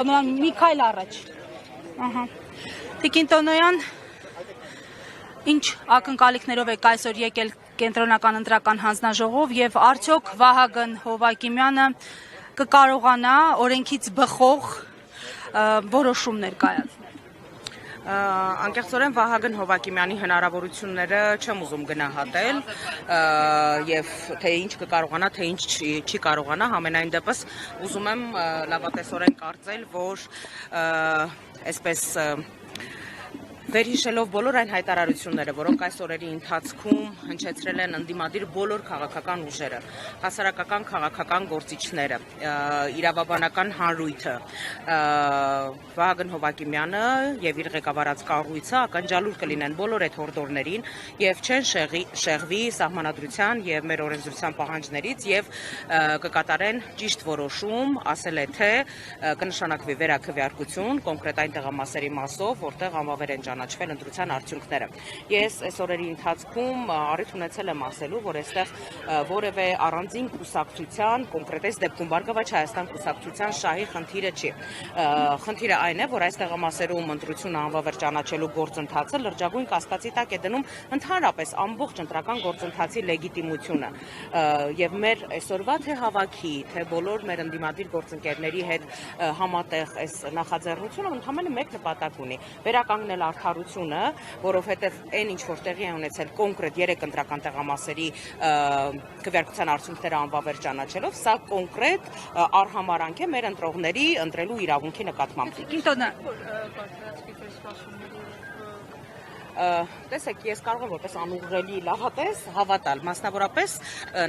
Մի քայլ առաջ։ Ահա։ Տիկին Տոնոյան, ինչ ակնկալիքներով եք այսօր եկել կենտրոնական ընտրական հանձնաժողով եւ արդյոք Վահագն Հովակիմյանը կկարողանա օրենքից բխող որոշումներ կայացնել։ Անկեղծորեն Վահագն Հովակիմյանի հնարավորությունները չեմ ուզում գնահատել եւ թե ինչ կկարողանա, թե ինչ չի կարողանա, համենայն դեպս ուզում եմ լավատեսորեն կարծել, որ այսպես վերհիշելով բոլոր այն հայտարարությունները, որոնք այս օրերի ընթացքում հնչեցրել են ընդդիմադիր բոլոր քաղաքական ուժերը, հասարակական քաղաքական գործիչները, իրավաբանական հանրույթը, Վահագն Հովակիմյանը եւ իր ղեկավարած կառույցը ականջալուր կլինեն բոլոր այդ հորդորներին եւ չեն շեղվի սահմանադրության եւ մեր օրենսդրության պահանջներից եւ կկատարեն ճիշտ որոշում, ասել է թե կնշանակվի վերաքվեարկություն կոնկրետ այն տեղամասերի մասով, որտեղ անվավեր են ճանաչվել ընտրության արդյունքները։ Ես այս օրերի ընթացքում առիթ ունեցել եմ ասելու, որ այստեղ որևէ առանձին կուսակցության, կոնկրետ այս դեպքում Բարգավաճ Հայաստան կուսակցության շահի խնդիրը չի։ Խնդիրը այն է, որ այս տեղամասերում ընտրությունը անվավեր ճանաչելու գործընթացը լրջագույն կասկածի տակ է դնում ընդհանրապես ամբողջ ընտրական գործընթացի լեգիտիմությունը։ Եվ մեր այսօրվա թե հավաքի, թե բոլոր մեր ընդդիմադիր գործընկերների հետ համատեղ այս նախաձեռնությունը ընդհանրապես մեկ նպատակ ունի՝ վերականգնել արդարությունը, որովհետև այն ինչ որ տեղի է ունեցել կոնկրետ 3 ընտրական տեղամասերի քվեարկության արդյունքները անվավեր ճանաչելով, սա կոնկրետ արհամարանք է մեր ընտրողների ընտրելու իրավունքի նկատմամբ։ Տեսեք, ես կարող եմ որպես անուղղելի լավատես հավատալ, մասնավորապես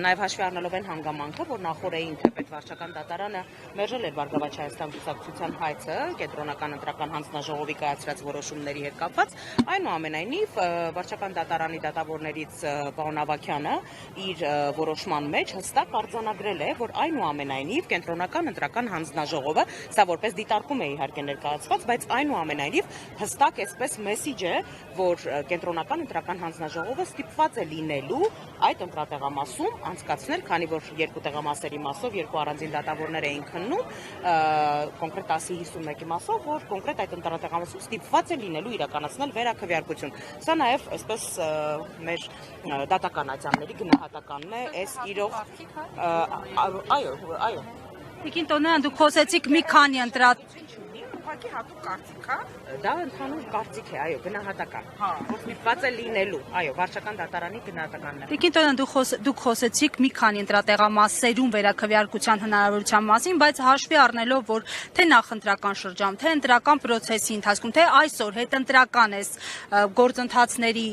նաև հաշվի առնելով այն հանգամանքը, որ նախորդին թե պետվարչական դատարանը մերժել էր Բարգավաճ Հայաստան կուսակցության հայցը կենտրոնական ընտրական հանձնաժողովի կայացրած որոշումների հետ կապված, այնուամենայնիվ վարչական դատարանի դատավորներից պարոն Ավագյանը իր որոշման մեջ հստակ արձանագրել է, որ այնուամենայնիվ կենտրոնական ընտրական հանձնաժողովը, սա որպես դիտարկում է իհարկե ներկայացված, բայց այնուամենայնիվ հստակ այսպես մեսիջ է, որ կենտրոնական ընտրական հանձնաժողովը ստիպված է լինելու այդ ընտրատեղամասում անցկացնել, քանի որ 2 տեղամասերի մասով 2 առանձին դատավորներ էին քննում, կոնկրետ 10-ի 51-ի մասով, որ կոնկրետ այդ ընտրատեղամասում ստիպված է լինելու իրականացնել վերաքվեարկություն։ Սա նաև այսպես մեր դատական ատյանների գնահատականն է, այս իրող այո։ Տիկին Տոնոյան, դուք խոսեցիք մի քանի հատուկ կարծիք, դա ընդհանուր կարծիք է, այո, գնահատական, որ ստիպված է լինելու, այո, վարչական դատարանի գնահատականն է։ Տիկին Տոնոյան, դուք խոսեցիք մի քանի ընտրատեղամասերում վերաքվեարկության հնարավորության մասին, բայց հաշվի առնելով, որ թե նախընտրական շրջան, թե ընտրական process-ի ընթացքում, թե այսօր հետընտրական այս գործընթացների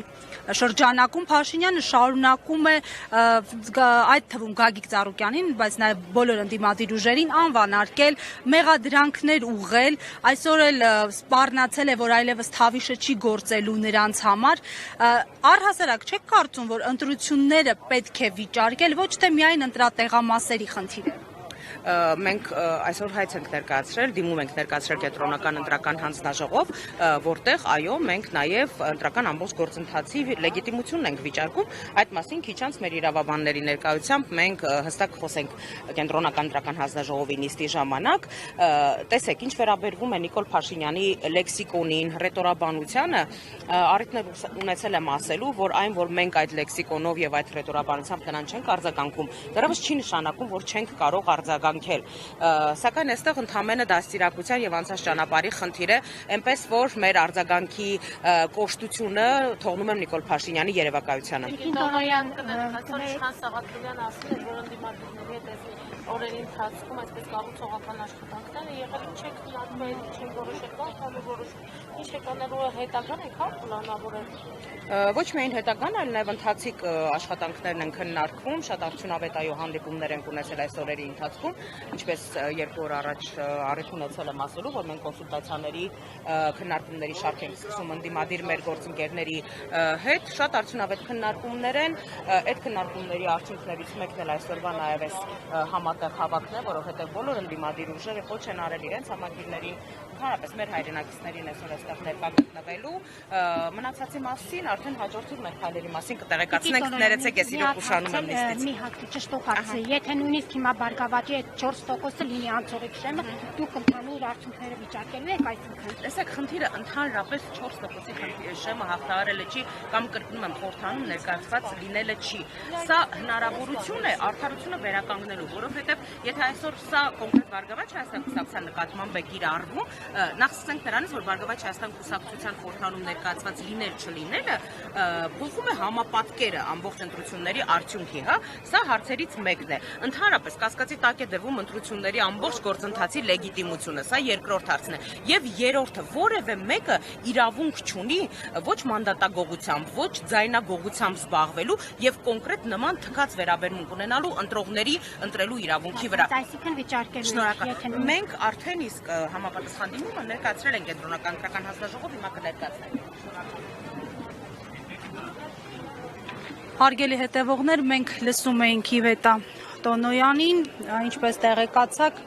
շրջանակում Փաշինյանը շարունակում է այդ թվում Գագիկ Ծառուկյանին, բայց նաև բոլոր ընդդիմադիր ուժերին անվանարկել, մեղադրանքներ ուղղել, այսօր էլ սպառնացել է, որ այլևս թավիշը չի գործելու նրանց համար, առհասարակ չեք կարծում, որ ընտրությունները պետք է վիճարկել, ոչ թե միայն ընտրատեղամասերի խնդիր է։ Մենք այսօր հայց ենք ներկայացրել, դիմում ենք ներկայացրել կենտրոնական ընտրական հանձնաժողով, որտեղ այո, մենք նաև ընտրական ամբողջ գործընթացի լեգիտիմությունն ենք վիճարկում, այդ մասին քիչ անց մեր իրավաբանների ներկայությամբ մենք հստակ խոսենք կենտրոնական ընտրական հանձնաժողովի նիստի ժամանակ, տեսեք, ինչ վերաբերվում է Նիկոլ Փաշինյանի լեքսիկոնին, ռետորաբանությանը, առիթներ ունեցել եմ ասելու, որ այն, որ մենք այդ լեքսիկոնով եւ այդ ռետորաբանությամբ նրան չենք արձագանքում, դեռևս չի նշանակում, որ չենք կարող արձագանքել, սակայն այստեղ ընդհանրապես դաստիարակության եւ անցած ճանապարհի խնդիր է, այնպես որ մեր արձագանքի կոշտությունը թողնում եմ Նիկոլ Փաշինյանի երևակայությանը։ Տոնոյան Իշխան Սաղաթելյանը ասել է, որ ընդդիմադիրների հետ օրերի ընթացքում այսպես կառուցողական աշխատանքները եղել չեք լավվել, չեն որոշել բախալու որոշում, ինչ կանելու հետագան եք պլանավորել։ Ոչ միայն հետագան, այլ նաև ընթացիկ աշխատանքներն են քննարկվում, շատ արդյունավետ այո հանդիպումներ են ունեցել այս օրերի ընթացքում, ինչպես 2 օր առաջ առիթ ունեցել եմ ասելու, որ մենք կոնսուլտացիաների քննարկումների շարք ենք սկսում ընդդիմադիր մեր գործընկերների հետ, շատ արդյունավետ քննարկումներ են, այդ քննարկումների արդյունքներից մեկն էլ այսօրվա նաև այս համատեղ հավաքն է, որովհետև բոլոր ընդդիմադիր ուժերը ոչ են արել իրենց համագիրներին, ընդհանրապես մեր հայրենակիցներին այսօր այստեղ ներկա գտնվելու, մնացածի մասին արդեն հաջորդի մեր քայլերի մասին կտեղեկացնենք, ներեցեք ես իրոք ուշանում եմ նիստից։ Մի հատ ճշտով հարցը, եթե նույնիսկ հիմա Բարգավաճի այդ 4%-ը լինի անցողիկ շեմը, դուք ընդհանուր իր արդյունքները վիճարկելու եք այսինքն։ Տեսեք, խնդիրը ընդհանրապես 4%-ի շեմը հաղթահարելը չի կամ կրկնում եմ խորհրդանում ներկայացված լինելը չի։ Սա հնարավորություն է արդարությունը վերականգնելու, որովհետև եթե այսօր սա կոնկրետ Բարգավաճ Հայաստան կուսակցության նկատմամբ է կիրառվում, նախ սկսենք նրանից, որ Բարգավաճ Հայաստան կուսակցության խորհրդանում ներկայացված լինել չլինելը փոխում է համապատկերը ամբողջ ընտրությունների արդյունքի, հա, սա հարցերից մեկն է։ Ընդհանրապես կասկածի տակ է դրվում ընտրությունների ամբողջ գործընթացի լեգիտիմությունը, սա երկրորդ հարցն է։ Եվ երրորդը, որևէ մեկը իրավունք չունի ոչ մանդատագողությամբ, ոչ ձայնագողությամբ զբաղվելու եւ կոնկրետ նման թքած վերաբերմունք ունենալու ընտրողների ընտրելու իրավունքի վրա։ Այսինքն վիճարկելու Շնորհակալ։ Մենք արդեն իսկ համապատասխան դիմումը ներկայացրել ենք կենտրոնական ընտրական հանձնաժողով, հիմա կներկայացնենք։ Հարգելի հետևողներ, մենք լսում էինք Իվետա Տոնոյանին, ինչպես տեղեկացաք,